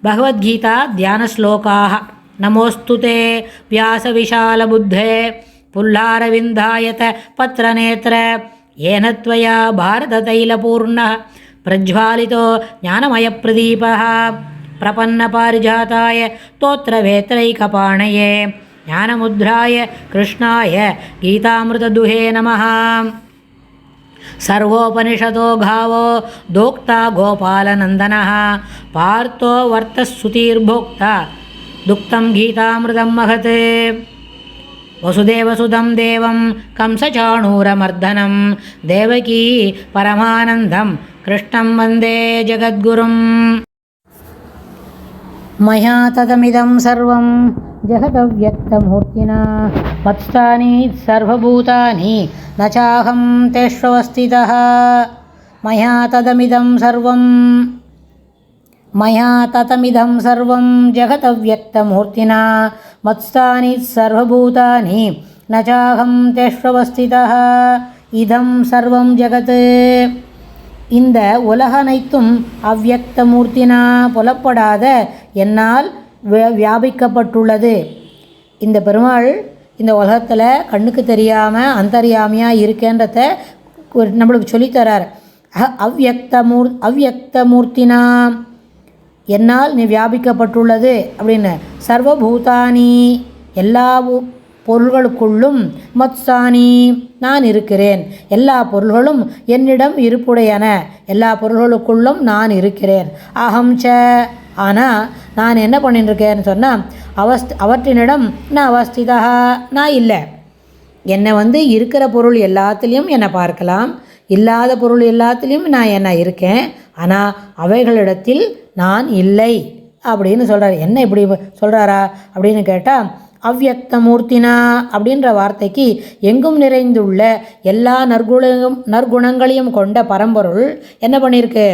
பகவத்கீதா தியான ஸ்லோகாः. நமோஸ்துதே வியாசவிசாலபுத்தே புல்லாரவிந்தாயத பத்ரநேத்ர ஏன த்வயா பாரததைலபூர்ணः பிரஜ்வாலிதோ ஞானமயப்பிரதீபः பிரபன்னபாரிஜாதாய தோத்ரவேத்ரைகபாணயே ஞானமுத்ராய கிருஷ்ணாய கீதாமிருததுஹே நமः. सर्वोपनिषदो घावो दोक्ता गोपालनन्दनः पार्थो वर्तस्सुतीर्भोक्ता दुक्तं गीतामृतं महत्. वसुदेवसुदं देवं कंसचाणूरमर्दनं देवकी परमानन्दं कृष्णं वन्दे जगद्गुरुं. मया तदमिदं सर्वं जगदव्यक्तमूर्तिना मत्स्थानि सर्वभूतानि न चाहं तेष्वस्थितः. मया ततमिदं सर्वं जगदव्यक्तमूर्तिना मत्स्थानि सर्वभूतानि न चाहं तेष्वस्थितः. इदं सर्वं जगत् இந்த உலகனைத்தும் அவ்யக்த மூர்த்தினா புலப்படாத என்னால் வியாபிக்கப்பட்டுள்ளது. இந்த பெருமாள் இந்த உலகத்தில் கண்ணுக்கு தெரியாமல் அந்தர்யாமியாக இருக்கேன்றத நம்மளுக்கு சொல்லித்தரார். அவ்யக்த மூர்த்தினா என்னால் நீ வியாபிக்கப்பட்டுள்ளது அப்படின்னு. சர்வபூதானி எல்லா பொருள்களுக்குள்ளும் மத்சானி நான் இருக்கிறேன். எல்லா பொருள்களும் என்னிடம் இருப்புடையன. எல்லா பொருள்களுக்குள்ளும் நான் இருக்கிறேன். அகம் ச ஆனால் நான் என்ன பண்ணிட்டுருக்கேன்னு சொன்னால் அவற்றினிடம் நான் அவஸ்திதா நான் இல்லை. என்னை இருக்கிற பொருள் எல்லாத்துலேயும் என்னை பார்க்கலாம், இல்லாத பொருள் எல்லாத்துலேயும் நான் என்ன இருக்கேன், ஆனால் அவைகளிடத்தில் நான் இல்லை அப்படின்னு சொல்கிறார். என்ன இப்படி சொல்கிறாரா அப்படின்னு கேட்டால், அவ்யக்த மூர்த்தினா அப்படின்ற வார்த்தைக்கு எங்கும் நிறைந்துள்ள எல்லா நற்குணங்களையும் கொண்ட பரம்பொருள் என்ன பண்ணியிருக்கு,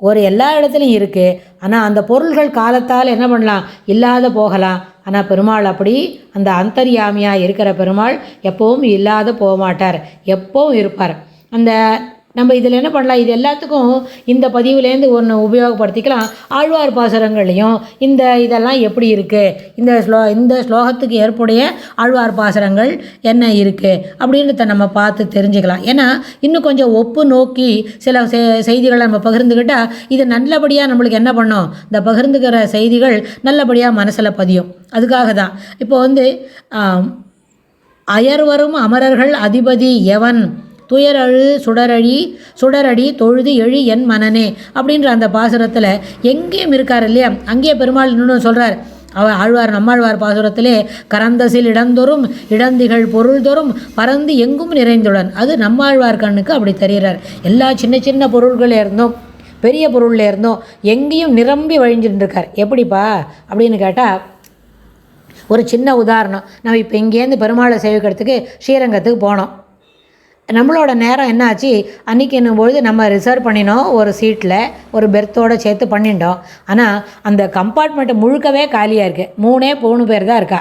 ஒரு எல்லா இடத்துலையும் இருக்குது. ஆனால் அந்த பொருள்கள் காலத்தால் என்ன பண்ணலாம், இல்லாத போகலாம். ஆனால் பெருமாள் அப்படி அந்த அந்தர்யாமியாக இருக்கிற பெருமாள் எப்போவும் இல்லாத போக மாட்டார், எப்போவும் இருப்பார். அந்த நம்ம இதில் என்ன பண்ணலாம், இது எல்லாத்துக்கும் இந்த பதிவுலேருந்து ஒன்று உபயோகப்படுத்திக்கலாம். ஆழ்வார் பாசுரங்களையும் இதெல்லாம் எப்படி இருக்குது, இந்த ஸ்லோகத்துக்கு ஏற்புடைய ஆழ்வார் பாசுரங்கள் என்ன இருக்குது அப்படின்றத நம்ம பார்த்து தெரிஞ்சுக்கலாம். ஏன்னா இன்னும் கொஞ்சம் ஒப்பு நோக்கி சில செய்திகளை நம்ம பகிர்ந்துக்கிட்டால் இது நல்லபடியாக நம்மளுக்கு என்ன பண்ணோம், இந்த பகிர்ந்துக்கிற செய்திகள் நல்லபடியாக மனசில் பதியும். அதுக்காக தான் இப்போ அயர்வரும் அமரர்கள் அதிபதி எவன் துயரழு சுடரடி தொழுது எழு என் மனனே அப்படின்ற அந்த பாசுரத்தில் எங்கேயும் இருக்கார் இல்லையா. அங்கேயே பெருமாள் இன்னொன்று சொல்கிறார். நம்மாழ்வார் பாசுரத்திலே கரந்தசில் இடந்தோறும் இடந்திகள் பொருள்தோறும் பறந்து எங்கும் நிறைந்துடன். அது நம்மாழ்வார் கண்ணுக்கு அப்படி தெரிகிறார். எல்லா சின்ன சின்ன பொருள்களே இருந்தோம், பெரிய பொருளில் இருந்தோம், எங்கேயும் நிரம்பி வழிஞ்சுட்டு இருக்கார். எப்படிப்பா அப்படின்னு கேட்டால், ஒரு சின்ன உதாரணம். நம்ம இப்போ இங்கேருந்து பெருமாளை சேவிக்கிறதுக்கு ஸ்ரீரங்கத்துக்கு போனோம். நம்மளோட நேரம் என்னாச்சு, அன்றைக்கி என்னும்பொழுது நம்ம ரிசர்வ் பண்ணினோம், ஒரு சீட்டில் ஒரு பெர்த்தோடு சேர்த்து பண்ணிட்டோம். ஆனால் அந்த கம்பார்ட்மெண்ட்டு முழுக்கவே காலியாக இருக்குது, 3 பேர் தான் இருக்கா.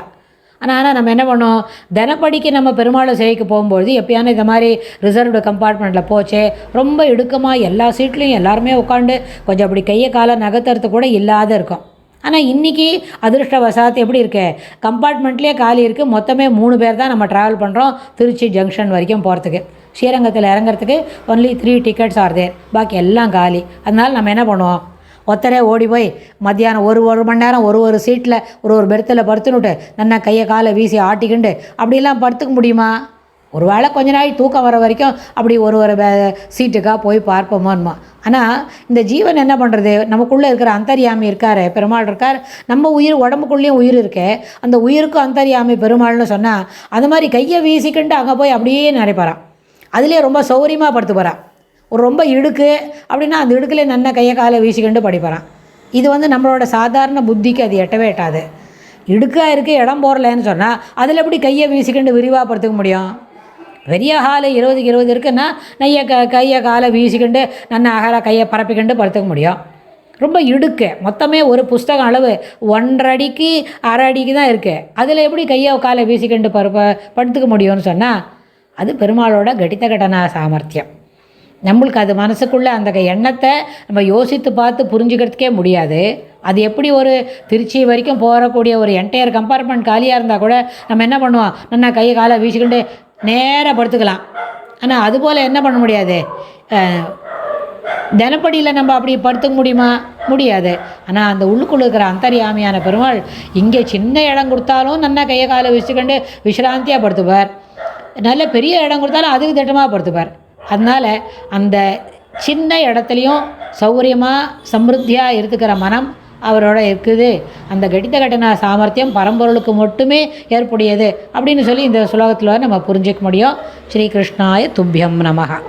ஆனால் நம்ம என்ன பண்ணோம், தினப்படிக்கு நம்ம பெருமாளை சேவைக்கு போகும்பொழுது எப்பயானு இந்த மாதிரி ரிசர்வ்டு கம்பார்ட்மெண்ட்டில் போச்சே, ரொம்ப இடுக்கமாக எல்லா சீட்லேயும் எல்லாருமே உட்காந்து கொஞ்சம் அப்படி கையை காலை நகர்த்துறது கூட இல்லாத இருக்கும். ஆனால் இன்றைக்கி அதிருஷ்டவசாத்து எப்படி இருக்கு, கம்பார்ட்மெண்ட்லேயே காலி இருக்குது. மொத்தமே 3 பேர் தான் நம்ம ட்ராவல் பண்ணுறோம் திருச்சி ஜங்ஷன் வரைக்கும் போகிறதுக்கு. ஸ்ரீரங்கத்தில் இறங்கிறதுக்கு ஒன்லி 3 டிக்கெட்ஸ் ஆர் தேர், பாக்கி எல்லாம் காலி. அதனால் நம்ம என்ன பண்ணுவோம், ஒத்தரே ஓடி போய் மத்தியானம் ஒரு மணி நேரம் ஒரு சீட்டில் ஒரு பெர்த்தில் படுத்துனுட்டு நல்லா கையை காலை வீசி ஆட்டிக்கிண்டு அப்படிலாம் படுத்துக்க முடியுமா? ஒரு வேளை கொஞ்ச நாள் தூக்கம் வர வரைக்கும் அப்படி ஒரு சீட்டுக்காக போய் பார்ப்போமோன்மா. ஆனால் இந்த ஜீவன் என்ன பண்ணுறது, நமக்குள்ளே இருக்கிற அந்தர்யாமி இருக்கார், பெருமாள் இருக்கார். நம்ம உடம்புக்குள்ளேயும் உயிர் இருக்கே, அந்த உயிருக்கும் அந்தர்யாமி பெருமாள்னு சொன்னால் அது மாதிரி கையை வீசிக்கிண்டு அங்கே போய் அப்படியே நினைப்பாரான். அதுலேயே ரொம்ப சௌரியமாக படுத்து போகிறான். ஒரு ரொம்ப இடுக்கு அப்படின்னா அந்த இடுக்குலேயே நல்லா கையை காலை வீசிக்கிண்டு படிப்பாரான். இது நம்மளோட சாதாரண புத்திக்கு அது எட்டவே எட்டாது. இடுக்காக இருக்குது, இடம் போடலன்னு சொன்னால் அதில் எப்படி கையை வீசிக்கிண்டு விரிவாக படுத்துக்க முடியும்? பெரிய ஹாலு 20க்கு 20 இருக்குன்னா கையை காலை வீசிக்கிண்டு நல்லா அகல கையை பரப்பிக்கிண்டு படுத்துக்க முடியும். ரொம்ப இடுக்கு, மொத்தமே ஒரு புஸ்தகம் அளவு 1.5 அடிக்கு 1/2 அடிக்கு தான் இருக்குது. அதில் எப்படி கையை காலை வீசிக்கிண்டு படுத்துக்க முடியும்னு சொன்னால் அது பெருமாளோட கடித கடனா சாமர்த்தியம். நம்மளுக்கு அது மனசுக்குள்ளே அந்த எண்ணத்தை நம்ம யோசித்து பார்த்து புரிஞ்சுக்கிறதுக்கே முடியாது. அது எப்படி ஒரு திருச்சி வரைக்கும் போகக்கூடிய ஒரு என்டையர் கம்பார்ட்மெண்ட் காலியாக இருந்தால் கூட நம்ம என்ன பண்ணுவோம், நல்லா கையை காலை வீசிக்கிட்டு நேராக படுத்துக்கலாம். ஆனால் அதுபோல் என்ன பண்ண முடியாது, தினப்படியில் நம்ம அப்படி படுத்துக்க முடியுமா, முடியாது. ஆனால் அந்த உள்ளுக்குள்ள இருக்கிற அந்தர்யாமியான பெருமாள் இங்கே சின்ன இடம் கொடுத்தாலும் நல்லா கையை காலை வீசிக்கிண்டு விசிராந்தியாக படுத்துப்பார், நல்ல பெரிய இடம் கொடுத்தாலும் அதுக்கு திட்டமாக படுத்துப்பார். அதனால் அந்த சின்ன இடத்துலையும் சௌகரியமாக சமிருத்தியாக இருக்கிற மனம் அவரோட இருக்குது. அந்த கடித கட்டண சாமர்த்தியம் பரம்பொருளுக்கு மட்டுமே ஏற்புடையது அப்படின்னு சொல்லி இந்த ஸ்லோகத்தில் நம்ம புரிஞ்சிக்க முடியும். ஸ்ரீகிருஷ்ணாய துப்பியம் நமஹ.